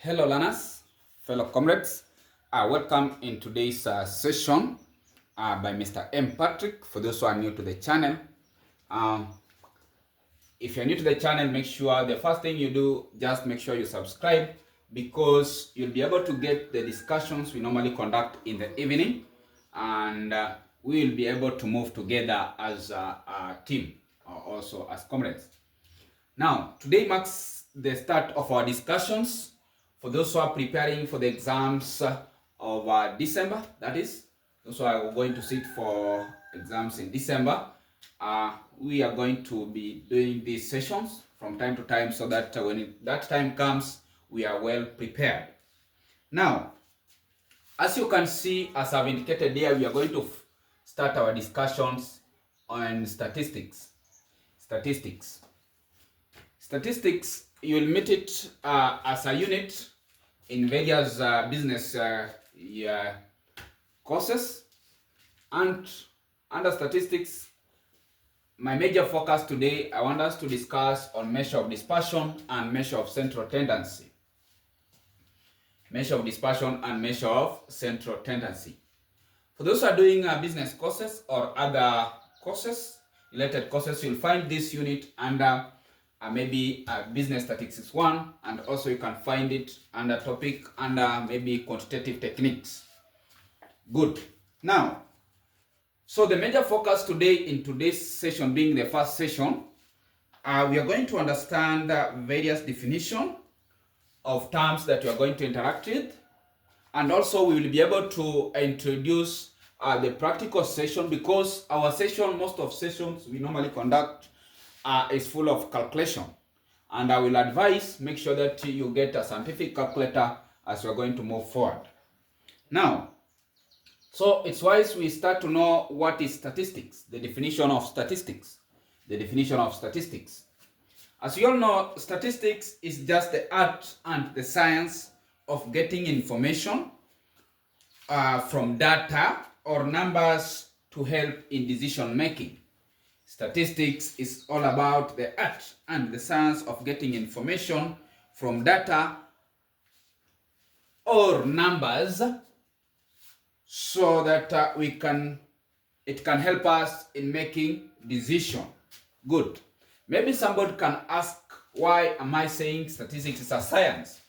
Hello learners, fellow comrades. Welcome in today's session by Mr. M.Patrick. For those who are new to the channel, if you're new to the channel, make sure the first thing you do, just make sure you subscribe, because you'll be able to get the discussions we normally conduct in the evening, and we will be able to move together as a team, or also as comrades. Now, today marks the start of our discussions for those who are preparing for the exams of December. That is, those who are going to sit for exams in December. We are going to be doing these sessions from time to time, so that when that time comes, we are well prepared. Now, as you can see, as I've indicated here, we are going to start our discussions on statistics. Statistics, you will meet it as a unit in various business courses. And under statistics, my major focus today, I want us to discuss on measure of dispersion and measure of central tendency. Measure of dispersion and measure of central tendency. For those who are doing business courses or other courses, related courses, you'll find this unit under maybe business statistics 1, and also you can find it under topic under maybe quantitative techniques. Good. Now, so the major focus today in today's session, being the first session, we are going to understand various definition of terms that we are going to interact with, and also we will be able to introduce the practical session, because our session, most of sessions we normally conduct is full of calculation, and I will advise, make sure that you get a scientific calculator as we are going to move forward. Now, so it's wise we start to know what is statistics, the definition of statistics. As you all know, statistics is just the art and the science of getting information from data or numbers to help in decision making. Statistics is all about the art and the science of getting information from data or numbers, so that it can help us in making decision. Good. Maybe somebody can ask, why am I saying statistics is a science?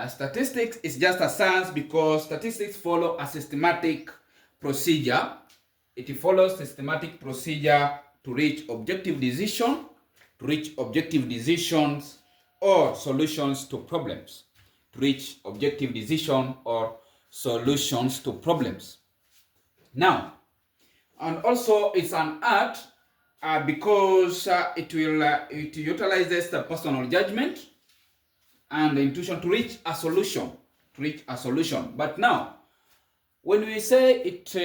Statistics is just a science because statistics follow a systematic procedure. It follows systematic procedure to reach objective decisions or solutions to problems. Now, and also it's an art because it utilizes the personal judgment and the intuition to reach a solution. But now, when we say it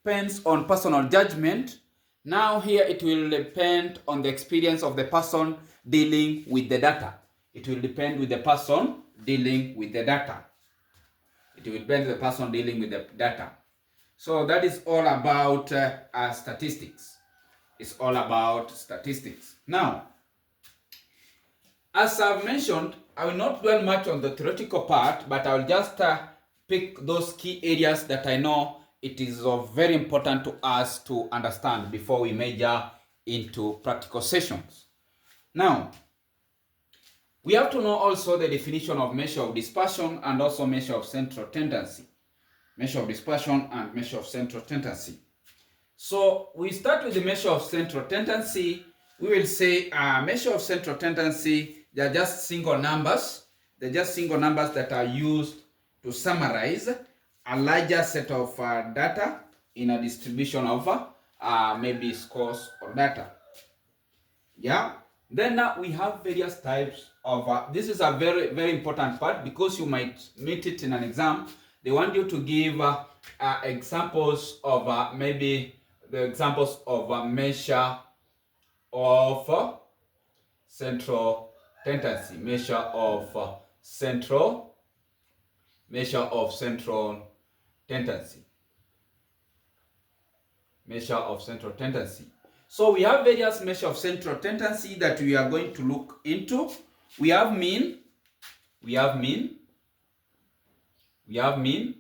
depends on personal judgment, now here it will depend on the experience of the person dealing with the data. So that is all about statistics. It's all about statistics. Now, as I've mentioned, I will not dwell much on the theoretical part, but I will just pick those key areas that I know it is very important to us to understand before we major into practical sessions. Now, we have to know also the definition of measure of dispersion and also measure of central tendency. So we start with the measure of central tendency. We will say measure of central tendency, they are just single numbers. They're just single numbers that are used to summarize a larger set of data in a distribution of maybe scores or data. Yeah. Then we have various types of, this is a very, very important part, because you might meet it in an exam. They want you to give examples of maybe the examples of a measure of central tendency. Measure of central tendency. So we have various measures of central tendency that we are going to look into. We have mean, we have mean, we have mean,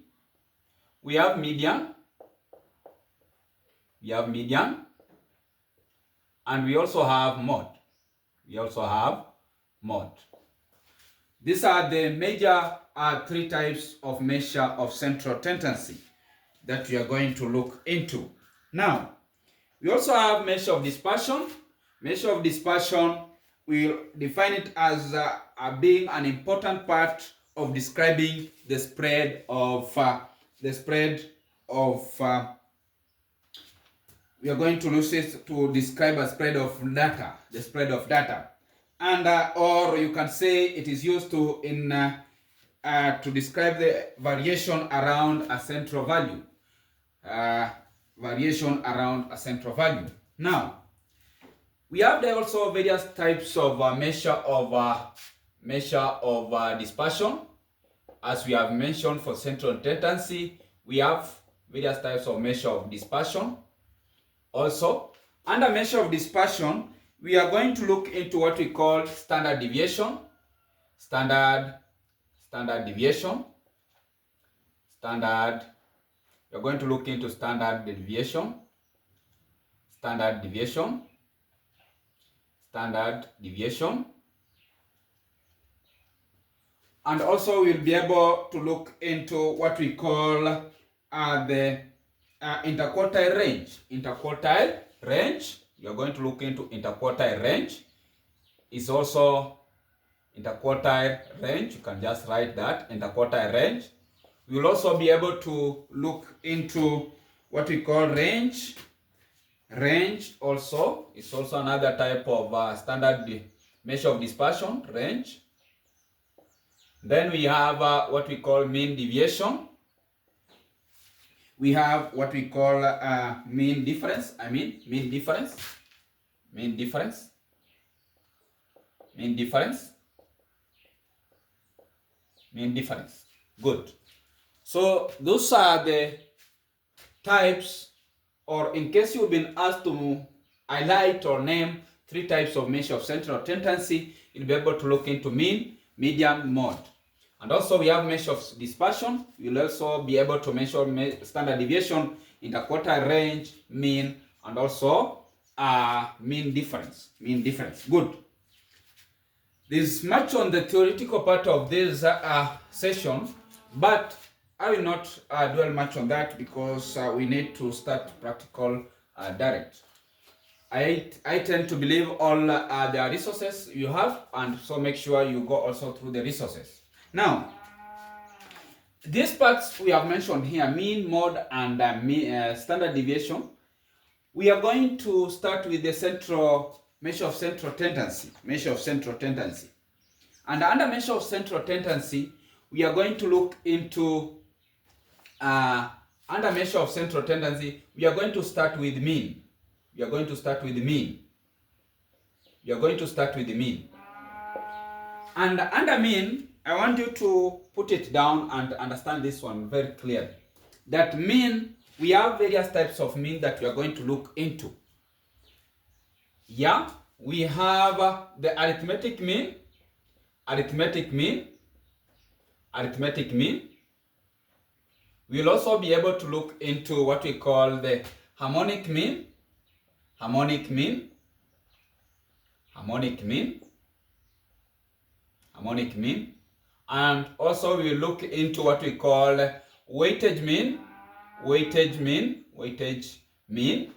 we have median, we have median, and we also have mode. We also have mode. These are the major three types of measure of central tendency that we are going to look into. Now, we also have measure of dispersion. Measure of dispersion, we'll define it as being an important part of describing the spread of we are going to use it to describe a spread of data, the spread of data, and or you can say it is used to to describe the variation around a central value. Variation around a central value. Now, we have there also various types of measure of dispersion. As we have mentioned for central tendency, we have various types of measure of dispersion. Also, under measure of dispersion, we are going to look into what we call standard deviation, standard deviation, standard. We are going to look into standard deviation, standard deviation, standard deviation, and also we'll be able to look into what we call the interquartile range. Interquartile range. We are going to look into interquartile range. Is also interquartile range. You can just write that, interquartile range. We will also be able to look into what we call range. Range also is also another type of standard measure of dispersion, range. Then we have what we call mean deviation. We have what we call mean difference. Mean difference. Mean difference. Mean difference. Mean difference. Good. So those are the types, or in case you've been asked to highlight or name three types of measure of central tendency, you'll be able to look into mean, median, mode. And also we have measure of dispersion. You'll also be able to measure standard deviation, interquartile range, mean, and also mean difference. Mean difference. Good. There's much on the theoretical part of this session, but I will not dwell much on that because we need to start practical direct. I tend to believe all the resources you have, and so make sure you go also through the resources. Now, these parts we have mentioned here, mean, mode, and standard deviation, we are going to start with the measure of central tendency. Measure of central tendency. And under measure of central tendency, we are going to look into under measure of central tendency, we are going to start with mean. We are going to start with mean. We are going to start with the mean. And under mean, I want you to put it down and understand this one very clearly. That mean, we have various types of mean that we are going to look into. Yeah, we have the arithmetic mean, arithmetic mean, arithmetic mean. We'll also be able to look into what we call the harmonic mean, harmonic mean, harmonic mean, harmonic mean, and also we'll look into what we call weightage mean, weightage mean, weightage mean.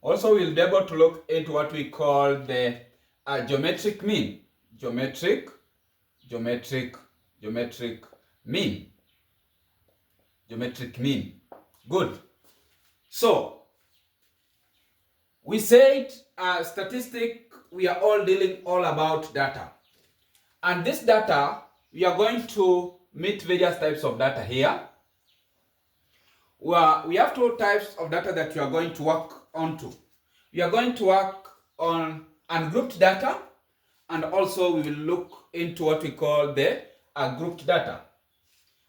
Also we'll be able to look into what we call the geometric mean, geometric mean. Geometric mean. Good. So, we said statistic, we are all dealing all about data. And this data, we are going to meet various types of data here. We have two types of data that we are going to work onto. We are going to work on ungrouped data, and also we will look into what we call the grouped data.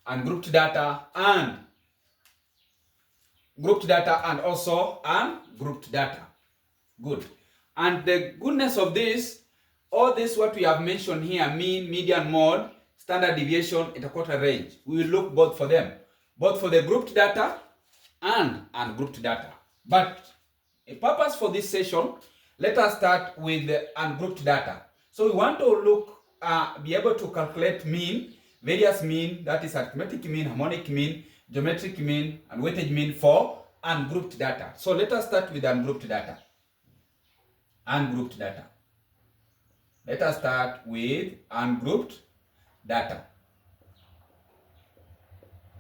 Ungrouped data and grouped data, and also ungrouped data. Good. And the goodness of this, all this what we have mentioned here, mean, median, mode, standard deviation, interquartile range, we will look both for them, both for the grouped data and ungrouped data. But a purpose for this session, let us start with the ungrouped data. So we want to look, be able to calculate mean, various mean, that is arithmetic mean, harmonic mean, geometric mean, and weighted mean for ungrouped data. So let us start with ungrouped data. Ungrouped data. Let us start with ungrouped data.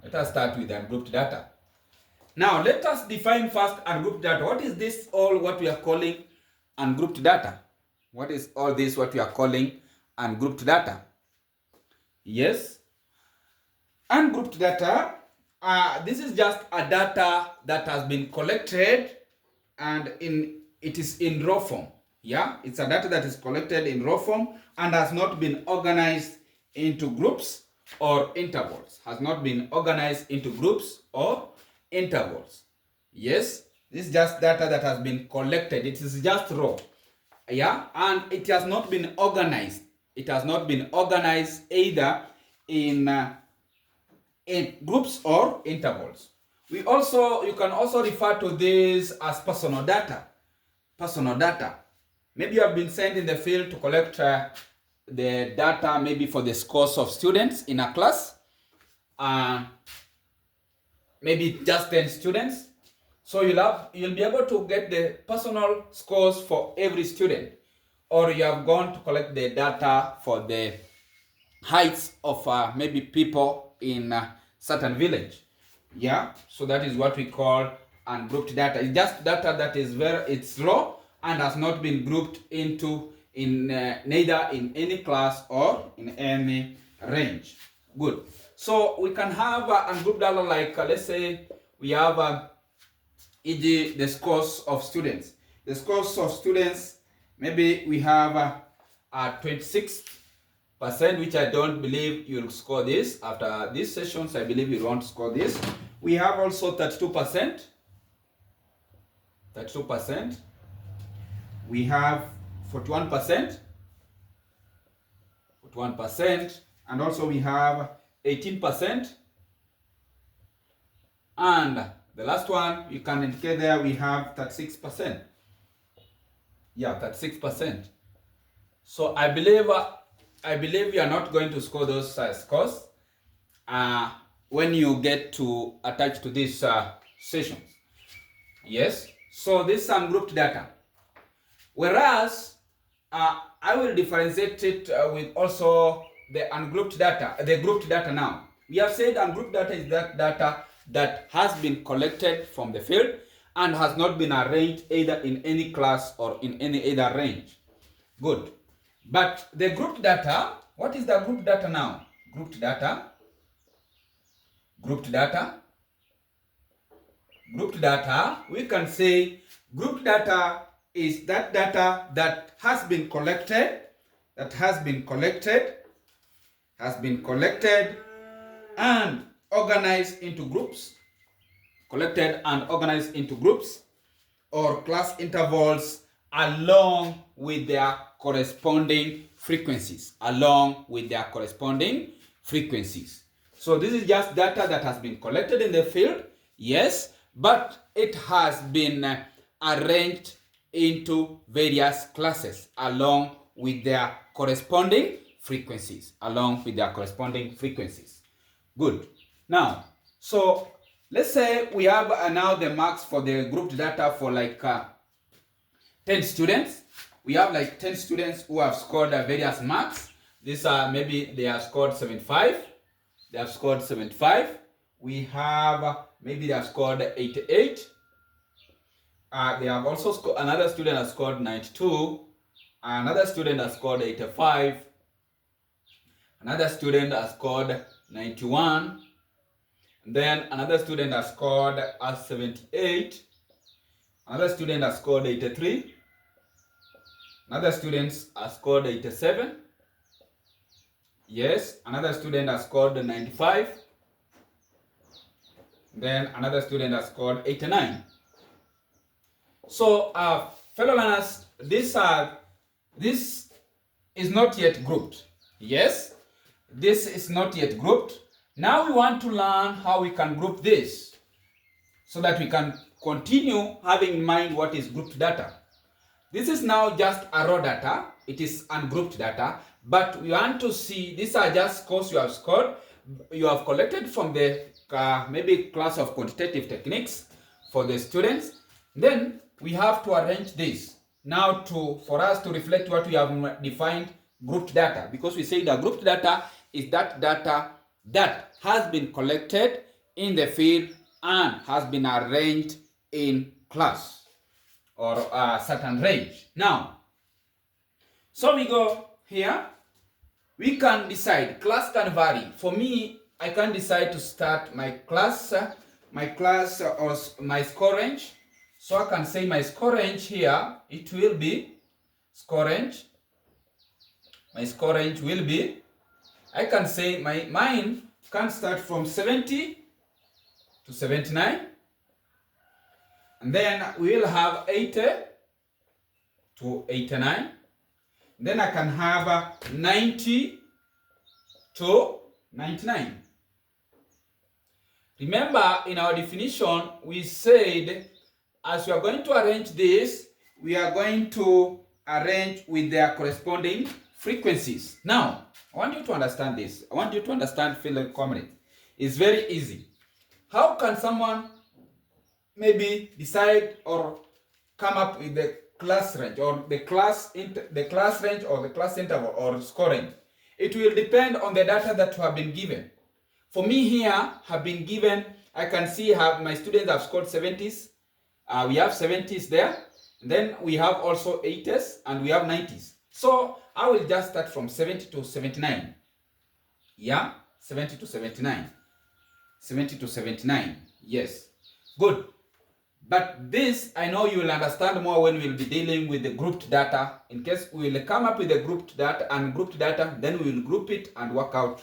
Let us start with ungrouped data. Now let us define first ungrouped data. What is this all what we are calling ungrouped data? What is all this what we are calling ungrouped data? Yes, ungrouped data, this is just a data that has been collected and it is in raw form. Yeah, it's a data that is collected in raw form and has not been organized into groups or intervals. Has not been organized into groups or intervals. Yes, this is just data that has been collected. It is just raw. Yeah, and it has not been organized. It has not been organized either in groups or intervals. You can also refer to this as personal data. Personal data. Maybe you have been sent in the field to collect the data, maybe for the scores of students in a class. Maybe just 10 students. So you'll be able to get the personal scores for every student. Or you have gone to collect the data for the heights of maybe people in a certain village. Yeah, so that is what we call ungrouped data. It's just data that is it's raw and has not been grouped into neither in any class or in any range. Good. So we can have ungrouped data like let's say we have e.g. the scores of students. The scores of students, maybe we have 26%, which I don't believe you'll score this. After these sessions, I believe you won't score this. We have also 32%. 32%. We have 41%. 41%. And also we have 18%. And the last one, you can indicate there, we have 36%. Yeah, 36%. So I believe you are not going to score those scores when you get to attach to these sessions. Yes. So this is ungrouped data. Whereas I will differentiate it with also the ungrouped data, the grouped data now. We have said ungrouped data is that data that has been collected from the field and has not been arranged either in any class or in any other range. Good. But the grouped data, what is the grouped data now? Grouped data. Grouped data. Grouped data, we can say grouped data is that data that has been collected, and organized into groups, or class intervals along with their corresponding frequencies. So this is just data that has been collected in the field, yes, but it has been arranged into various classes along with their corresponding frequencies. Good. Now, so let's say we have now the marks for the grouped data for like 10 students. We have like 10 students who have scored various marks. These are maybe they have scored 75. We have maybe they have scored 88. They have also scored, another student has scored 92. Another student has scored 85. Another student has scored 91. Then another student has scored 78. Another student has scored 83. Another student has scored 87. Yes, another student has scored 95. Then another student has scored 89. So, fellow learners, this is not yet grouped. Yes, this is not yet grouped. Now we want to learn how we can group this so that we can continue having in mind what is grouped data. This is now just a raw data. It is ungrouped data, but we want to see these are just scores you have scored. You have collected from the maybe class of quantitative techniques for the students. Then we have to arrange this now for us to reflect what we have defined grouped data, because we say that grouped data is that data that has been collected in the field and has been arranged in class or a certain range. Now, so we go here. We can decide. Class can vary. For me, I can decide to start my class or my score range. So I can say my score range here, it will be score range. My score range will be, I can say mine can start from 70 to 79. And then we will have 80 to 89. Then I can have 90 to 99. Remember, in our definition, we said as we are going to arrange this, we are going to arrange with their corresponding frequencies. Now, I want you to understand this. I want you to understand fellow comrades. It's very easy. How can someone maybe decide or come up with the class range or the class range or the class interval or scoring? It will depend on the data that have been given. For me here, have been given, I can see my students have scored 70s. We have 70s there. Then we have also 80s and we have 90s. So I will just start from 70 to 79. Yeah, 70 to 79. 70 to 79. Yes. Good. But this, I know you will understand more when we will be dealing with the grouped data. In case we will come up with the grouped data and grouped data, then we will group it and work out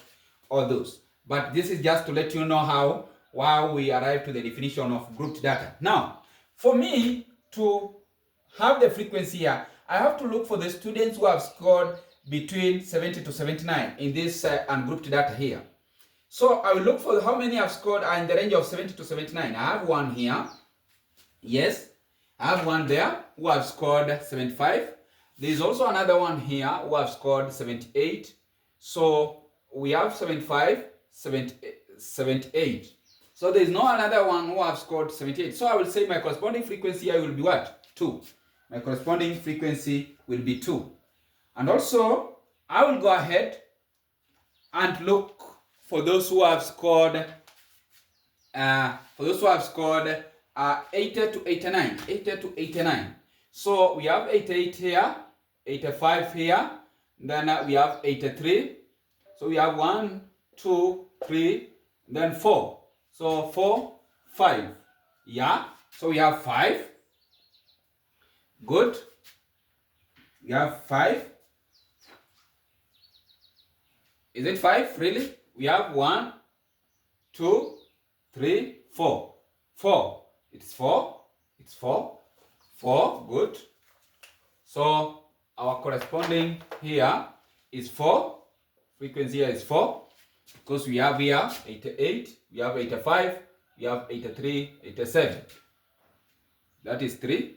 all those. But this is just to let you know how we arrive to the definition of grouped data. Now, for me to have the frequency here, I have to look for the students who have scored between 70 to 79 in this ungrouped data here. So I will look for how many have scored in the range of 70 to 79. I have one here. Yes, I have one there who have scored 75. There is also another one here who have scored 78. So we have 75, 78. So there is no another one who have scored 78. So I will say my corresponding frequency here will be what? 2. My corresponding frequency will be 2. And also, I will go ahead and look for those who have scored 80 to 89. 80 to 89. So we have 88 here, 85 here, then we have 83. So we have 1, 2, 3, then 4. So 4, 5. Yeah. So we have 5. Good. We have 5. Is it 5? Really? We have 1, 2, 3, 4. 4. It's 4. It's 4. 4. Good. So our corresponding here is 4. Frequency here is 4. Because we have here 88, we have 85, we have 83, 87. That is 3.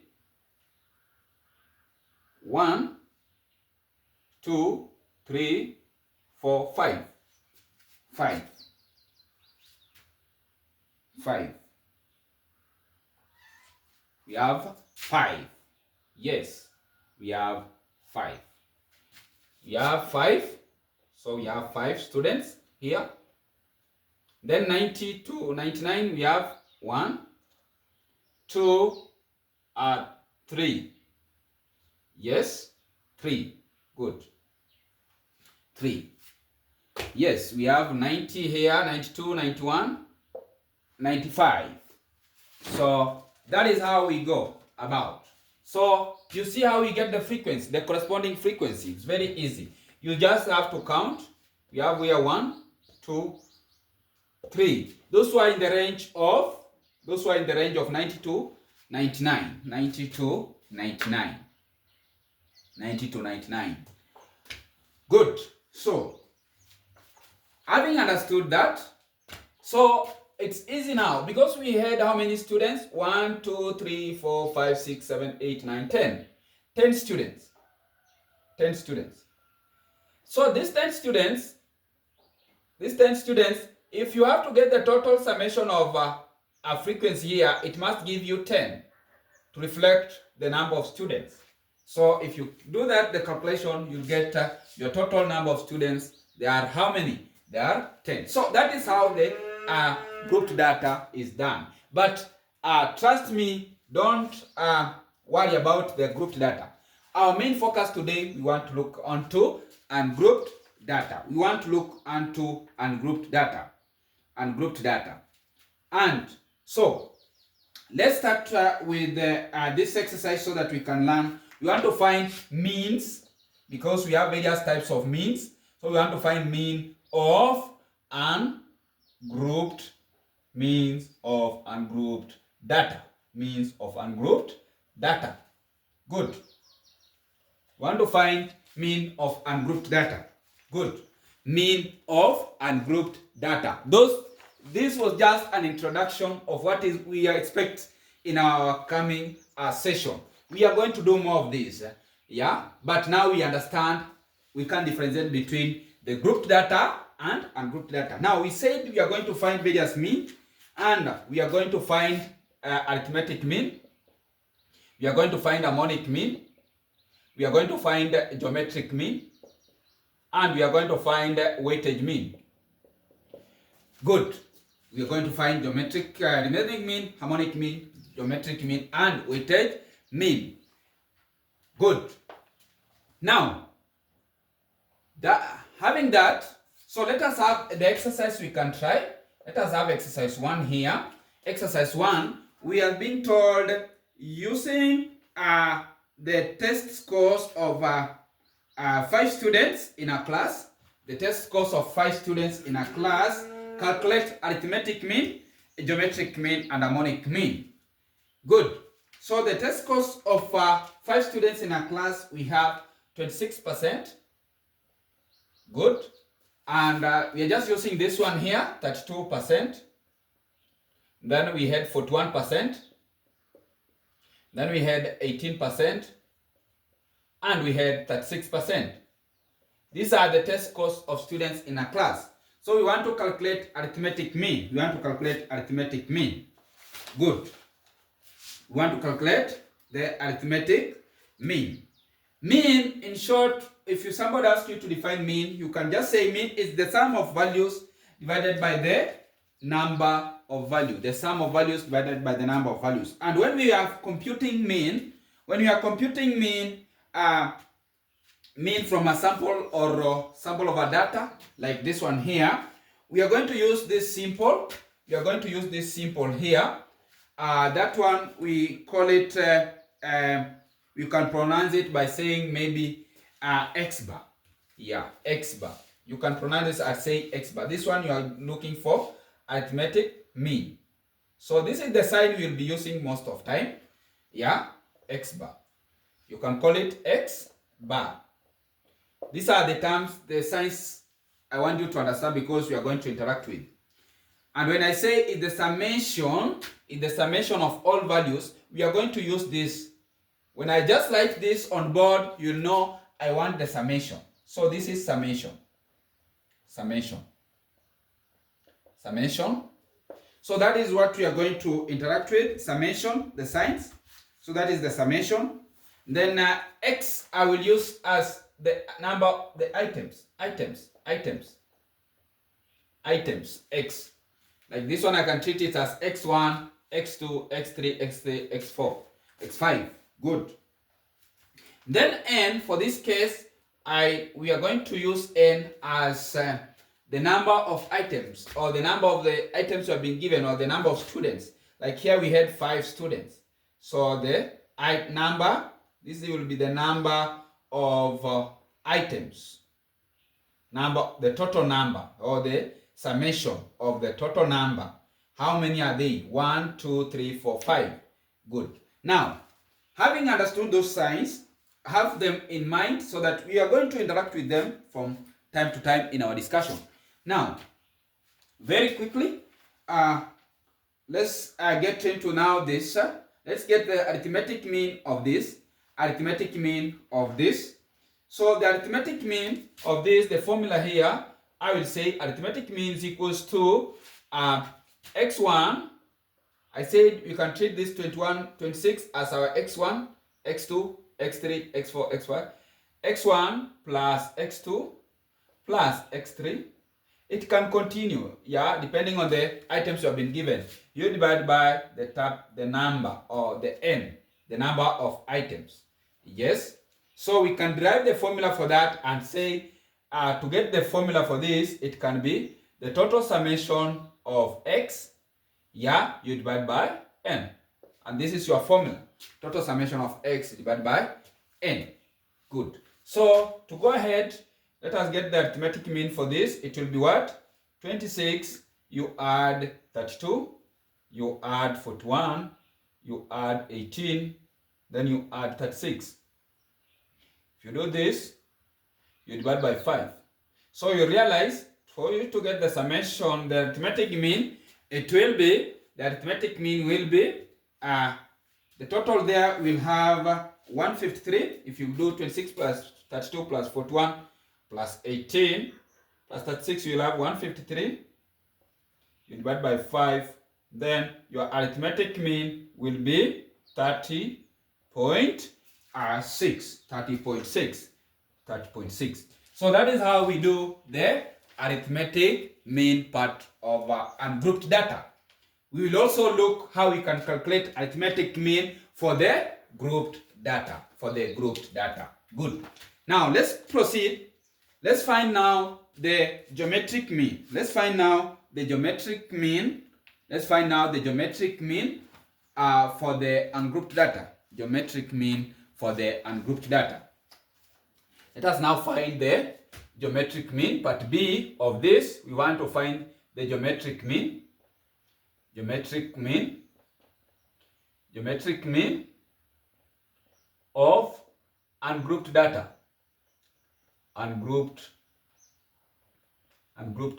1, 2, 3, 4, 5. 5. 5. We have 5. Yes, we have 5. We have 5. So we have 5 students here. Then 90 to 99, we have 1, 2, 3. Yes, 3. Good. 3. Yes, we have 90 here, 92, 91, 95. So that is how we go about. So you see how we get the frequency, the corresponding frequency. It's very easy. You just have to count. We have here 1, 2, 3. Those who are in the range of 92, 99. 92, 99. 90 to 99. Good. So, having understood that, so it's easy now because we had how many students? 1, 2, 3, 4, 5, 6, 7, 8, 9, 10. 10 students. 10 students. So these 10 students, if you have to get the total summation of a frequency here, it must give you 10 to reflect the number of students. So if you do that, the calculation, you get your total number of students. There are how many? There are 10. So that is how the grouped data is done. But trust me, don't worry about the grouped data. Our main focus today, we want to look onto ungrouped data. We want to look onto ungrouped data. Ungrouped data. And so, let's start with this exercise so that we can learn. We want to find means because we have various types of means. So we want to find mean of ungrouped, means of ungrouped data. Means of ungrouped data. Good. We want to find mean of ungrouped data. Good. Mean of ungrouped data. This was just an introduction of what is we expect in our coming session. We are going to do more of this, yeah. But now we understand we can differentiate between the grouped data and ungrouped data. Now we said we are going to find various mean, and we are going to find arithmetic mean. We are going to find harmonic mean. We are going to find geometric mean, and we are going to find weightage mean. Good. We are going to find geometric arithmetic mean, harmonic mean, geometric mean, and weightage mean. Good. Now, having that, so let us have the exercise we can try. Let us have exercise 1 here. Exercise 1, we have been told using the test scores of 5 students in a class. The test scores of 5 students in a class. Calculate arithmetic mean, geometric mean, and harmonic mean. Good. So the test scores of 5 students in a class, we have 26%. Good. And we are just using this one here, 32%. Then we had 41%. Then we had 18%. And we had 36%. These are the test scores of students in a class. So we want to calculate arithmetic mean. We want to calculate arithmetic mean. Good. We want to calculate the arithmetic mean. Mean, in short, if somebody asks you to define mean, you can just say mean is the sum of values divided by the number of value. The sum of values divided by the number of values. And when we are computing mean, mean from a sample or sample of a data, like this one here, we are going to use this simple. We are going to use this simple here. That one, we call it, you can pronounce it by saying maybe X bar. Yeah, X bar. You can pronounce this as say X bar. This one you are looking for arithmetic mean. So this is the sign we will be using most of time. Yeah, X bar. You can call it X bar. These are the terms, the signs I want you to understand because we are going to interact with. And when I say in the summation of all values, we are going to use this. When I just write this on board, you know I want the summation. So this is summation. Summation. Summation. So that is what we are going to interact with. Summation, the signs. So that is the summation. Then X I will use as the number, the items, X. Like this one I can treat it as X1, X2, X3, X3, X4, X5. Good. Then N, for this case, we are going to use N as the number of items, or the number of the items you have been given, or the number of students. Like here we had 5 students. So the number, this will be the number of items. The total number, or the summation of the total number. How many are they? 1, 2, 3, 4, 5. Good. Now, having understood those signs, have them in mind so that we are going to interact with them from time to time in our discussion. Now, very quickly, let's get into now this. Let's get the arithmetic mean of this. Arithmetic mean of this. So the arithmetic mean of this, the formula here, I will say arithmetic mean is equals to x1. I said you can treat this 21, 26 as our x1, x2, x3, x4, x5. x1 plus x2 plus x3. It can continue, yeah, depending on the items you have been given. You divide by the number or the n, the number of items. Yes. So we can derive the formula for that and say, to get the formula for this, it can be the total summation of x, yeah, you divide by n. And this is your formula. Total summation of x divided by n. Good. So to go ahead, let us get the arithmetic mean for this. It will be what? 26, you add 32, you add 41, you add 18, then you add 36. If you do this, you divide by 5. So you realize, for you to get the summation, the arithmetic mean, it will be, the arithmetic mean will be, the total there will have 153. If you do 26 plus 32 plus 41 plus 18 plus 36, you will have 153. You divide by 5. Then your arithmetic mean will be 30.6. 30.6. So that is how we do the arithmetic mean part of ungrouped data. We will also look how we can calculate arithmetic mean for the grouped data. Good. Now let's proceed. Let's find now the geometric mean. Let's find now the geometric mean. For the ungrouped data. Geometric mean for the ungrouped data. Let us now find the geometric mean. Part B of this, we want to find the geometric mean. Geometric mean of ungrouped data. Ungrouped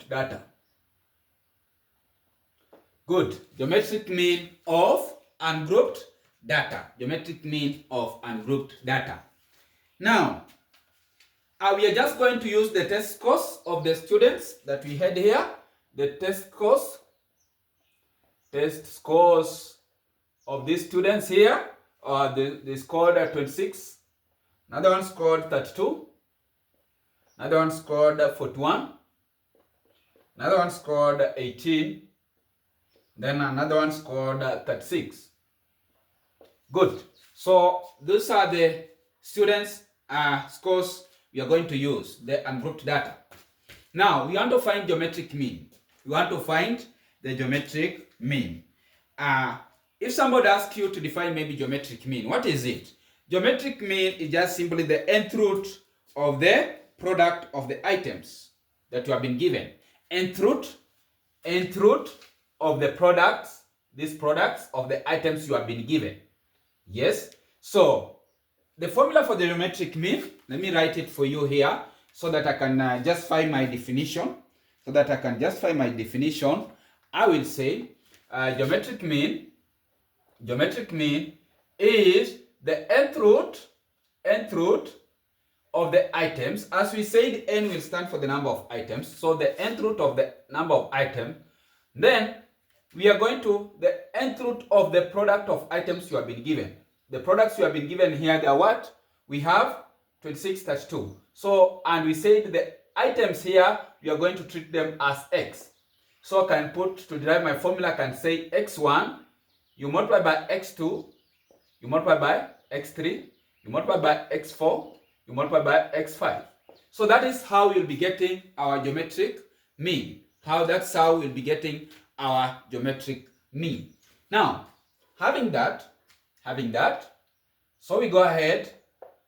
data. Good. Geometric mean of ungrouped data. Geometric mean of ungrouped data. Now, we are just going to use the test scores of the students that we had here. The test scores of these students here. They scored 26. Another one scored 32. Another one scored 41. Another one scored 18. Then another one scored 36. Good. So those are the students' scores we are going to use, the ungrouped data. Now we want to find geometric mean. We want to find the geometric mean. If somebody asks you to define maybe geometric mean, what is it? Geometric mean is just simply the nth root of the product of the items that you have been given. Nth root of the products, these products of the items you have been given. Yes. So the formula for the geometric mean, let me write it for you here so that I can justify my definition. I will say geometric mean is the nth root of the items. As we said, n will stand for the number of items. So the nth root of the number of items. Then we are going to the nth root of the product of items you have been given. The products you have been given here, they are what? We have 26, 32. So, and we said the items here, we are going to treat them as x. So I can put, to derive my formula, I can say x1, you multiply by x2, you multiply by x3, you multiply by x4, you multiply by x5. So that is how we'll be getting our geometric mean. That's how we'll be getting our geometric mean. Now, having that, so we go ahead.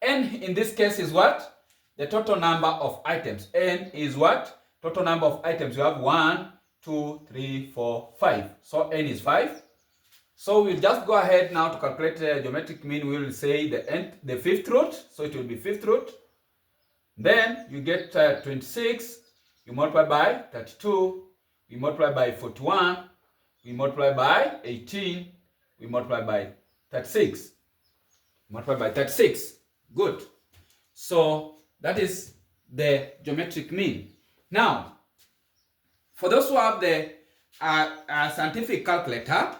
N in this case is what? The total number of items. N is what? Total number of items. You have 1, 2, 3, 4, 5. So N is 5. So we'll just go ahead now to calculate the geometric mean. We will say the fifth root, so it will be fifth root. Then you get 26, you multiply by 32, we multiply by 41, we multiply by 18, we multiply by 36. Multiply by 36. Good. So that is the geometric mean. Now, for those who have the scientific calculator,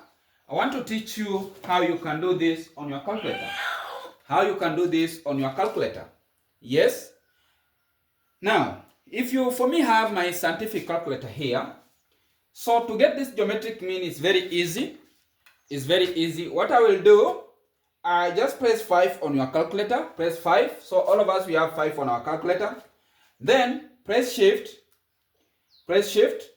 I want to teach you how you can do this on your calculator. How you can do this on your calculator. Yes. Now, if you, for me, have my scientific calculator here, so to get this geometric mean is very easy. It's very easy. What I will do, I just press 5 on your calculator. Press 5. So all of us, we have 5 on our calculator. Then press shift. Press shift.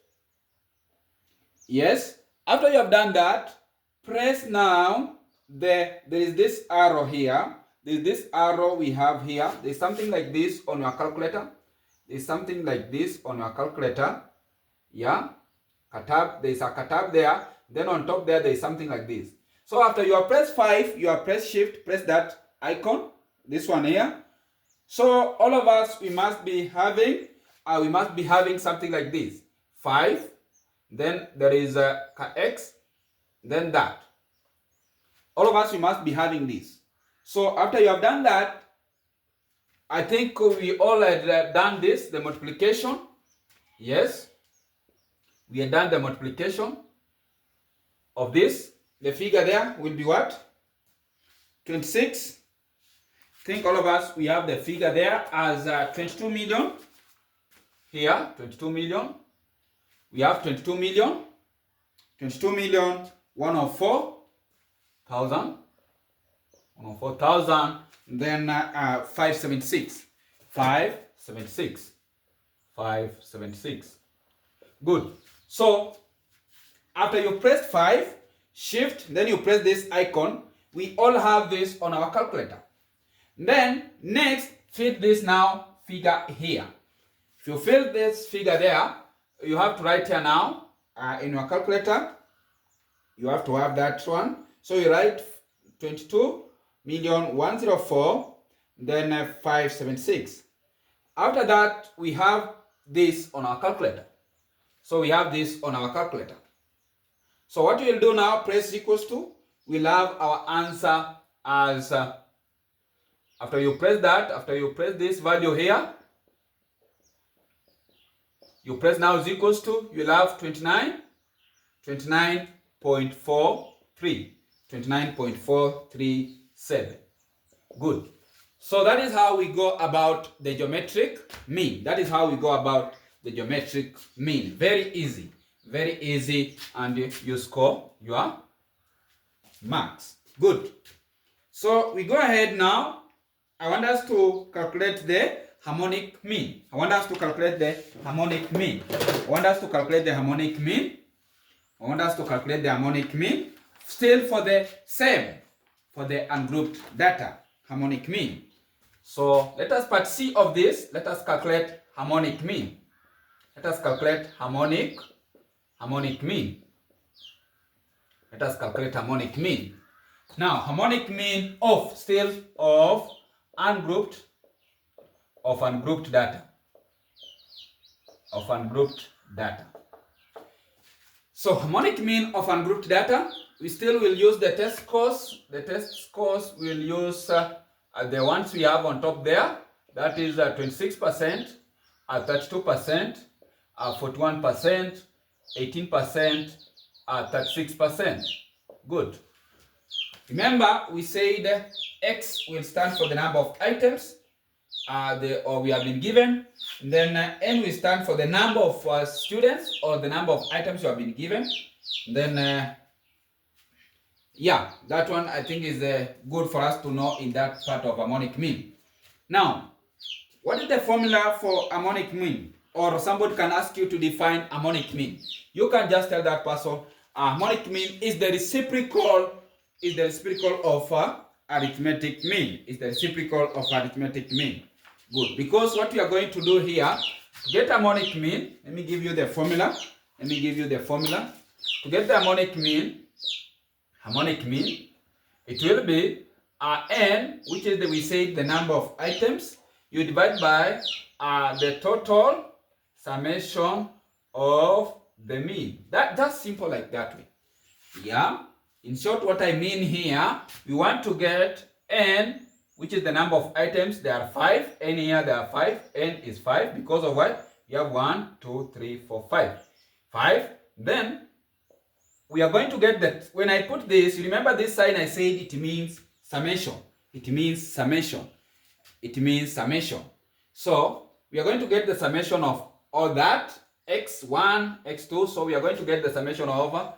Yes. After you have done that, press now. There is this arrow here. There's this arrow we have here. There's something like this on your calculator. There's something like this on your calculator. Yeah. Katab. There's a katab there. Then on top there is something like this. So after you have pressed 5, you have pressed shift, press that icon, this one here. So all of us, we must be having something like this. 5, then there is a x, then that. All of us, we must be having this. So after you have done that, I think we all had done this, the multiplication. Yes, we had done the multiplication of this. The figure there will be what? 26. I think all of us, we have the figure there as 22 million. Here, 22 million. We have 22 million. 22 million, 104,000. 104,000. Then 576. 576. 576. Good. So, after you press 5, shift, then you press this icon. We all have this on our calculator. Then, next, fit this now figure here. If you fill this figure there, you have to write here now in your calculator. You have to have that one. So you write 22,104,000, then 576. After that, we have this on our calculator. So we have this on our calculator. So what we'll do now, press equals to, we'll have our answer as, after you press that, after you press this value here, you press now is equals to, you'll have 29.43, 29.437. Good. So that is how we go about the geometric mean. That is how we go about the geometric mean. Very easy. Very easy, and you score your marks. Good. So we go ahead now. I want us to calculate the harmonic mean. I want us to calculate the harmonic mean. Still for the same, for the ungrouped data, harmonic mean. So let us part C of this. Let us calculate harmonic mean. Let us calculate harmonic mean. Let us calculate harmonic mean. Now, harmonic mean of ungrouped data. So, harmonic mean of ungrouped data, we still will use the test scores. The test scores will use the ones we have on top there. That is 26%, 32%, 41%, 18%, 36%. Good. Remember, we said X will stand for the number of items we have been given. Then N will stand for the number of students or the number of items you have been given. Then, yeah, that one I think is good for us to know in that part of harmonic mean. Now, what is the formula for harmonic mean? Or somebody can ask you to define harmonic mean. You can just tell that person harmonic mean is the reciprocal of arithmetic mean. Good. Because what we are going to do here, to get harmonic mean, let me give you the formula. To get the harmonic harmonic mean, it will be n, which is we say the number of items, you divide by the total summation of the mean. That's simple like that way. Yeah. In short, what I mean here, we want to get n, which is the number of items. There are 5. N here, there are 5. N is 5 because of what? You have 1, 2, 3, 4, 5. 5. Then we are going to get that. When I put this, you remember this sign I said it means summation. It means summation. It means summation. So we are going to get the summation of all that, x1, x2. So we are going to get the summation over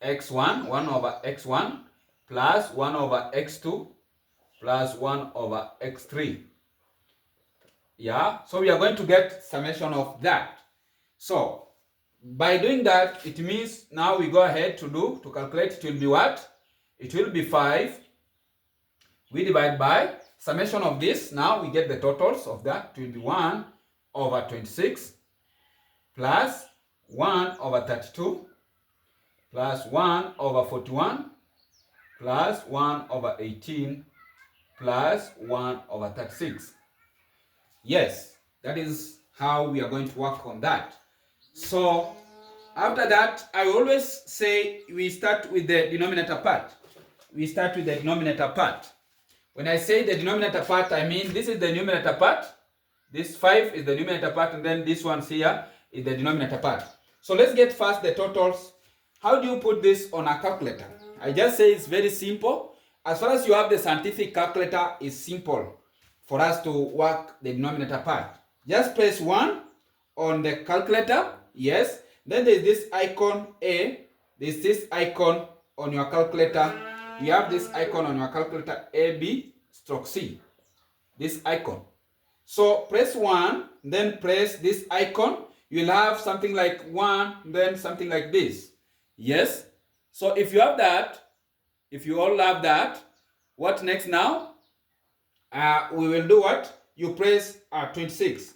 x1, 1 over x1, plus 1 over x2, plus 1 over x3. Yeah, so we are going to get summation of that. So by doing that, it means now we go ahead to calculate. It will be what? It will be 5. We divide by summation of this. Now we get the totals of that. It will be 1 over 26 plus 1 over 32 plus 1 over 41 plus 1 over 18 plus 1 over 36. Yes, that is how we are going to work on that. So after that, I always say we start with the denominator part. We start with the denominator part. When I say the denominator part, I mean this is the numerator part. This 5 is the numerator part, and then this one here is the denominator part. So let's get first the totals. How do you put this on a calculator? I just say it's very simple. As far as you have the scientific calculator, it's simple for us to work the denominator part. Just press 1 on the calculator. Yes. Then there's this icon A. There's this icon on your calculator. You have this icon on your calculator, A, B, stroke C. This icon. So press 1, then press this icon. You'll have something like 1, then something like this. Yes. So if you have that, if you all have that, what next now? We will do what? You press 26.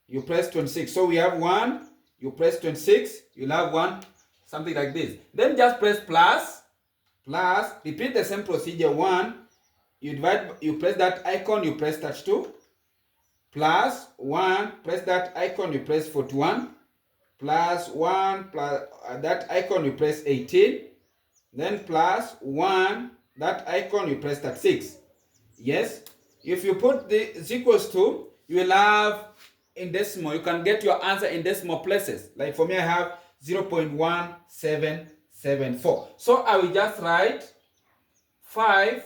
You press 26. So we have 1, you press 26, you'll have 1, something like this. Then just press plus, repeat the same procedure. 1, you divide, you press that icon, you press 32, plus 1, press that icon, you press 41, plus 1, plus that icon, you press 18, then plus 1, that icon, you press 36. Yes. If you put the is equals to, you will have in decimal. You can get your answer in decimal places. Like for me, I have 0.1774. So I will just write 5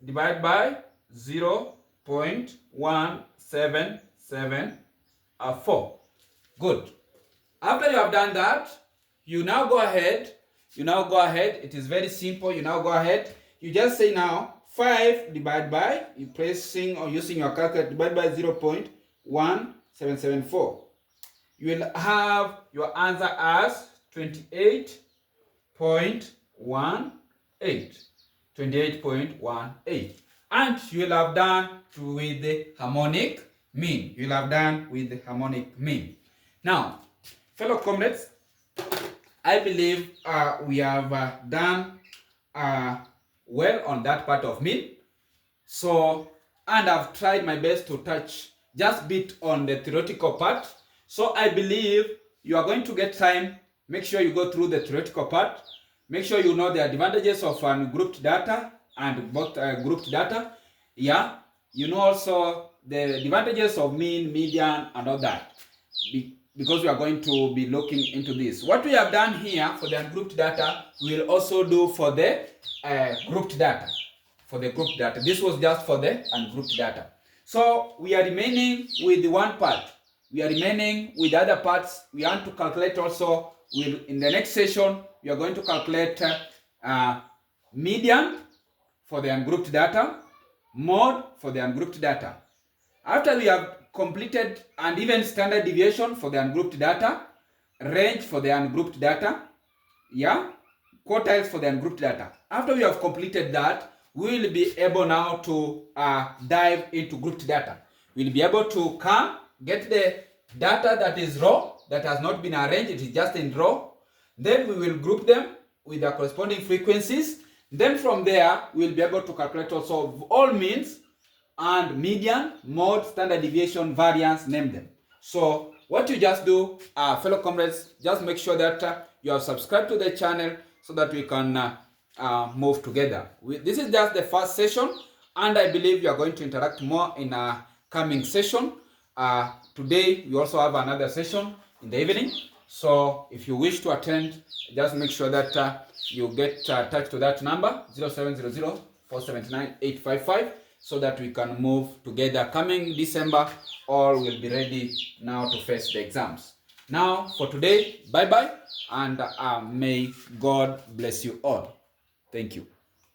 divided by 0.1774. Good. After you have done that, you now go ahead. It is very simple. You now go ahead. You just say now 5 divided by, you pressing or using your calculator, divided by 0.1774. You will have your answer as 28.18. 28.18. And you will have done with the harmonic mean. You will have done with the harmonic mean. Now, fellow comrades, I believe we have done well on that part of mean. So, and I've tried my best to touch just a bit on the theoretical part. So I believe you are going to get time. Make sure you go through the theoretical part. Make sure you know the advantages of ungrouped data and both grouped data. Yeah, you know also the advantages of mean, median, and all that. Because we are going to be looking into this. What we have done here for the ungrouped data, we will also do for the grouped data. For the grouped data. This was just for the ungrouped data. So we are remaining with the one part. We are remaining with the other parts. We want to calculate also. In the next session, we are going to calculate median for the ungrouped data, mode for the ungrouped data. After we have completed, and even standard deviation for the ungrouped data, range for the ungrouped data, yeah, quartiles for the ungrouped data. After we have completed that, we will be able now to dive into grouped data. We'll be able to get the data that is raw, that has not been arranged, it is just in raw. Then we will group them with the corresponding frequencies. Then from there, we'll be able to calculate also all means and median, mode, standard deviation, variance, name them. So what you just do, fellow comrades, just make sure that you have subscribed to the channel so that we can move together. This is just the first session, and I believe you are going to interact more in a coming session. Today, we also have another session in the evening. So if you wish to attend, just make sure that you get touch to that number 0700 479 855 so that we can move together. Coming December, all will be ready now to face the exams. Now for today, bye bye, and may God bless you all. Thank you.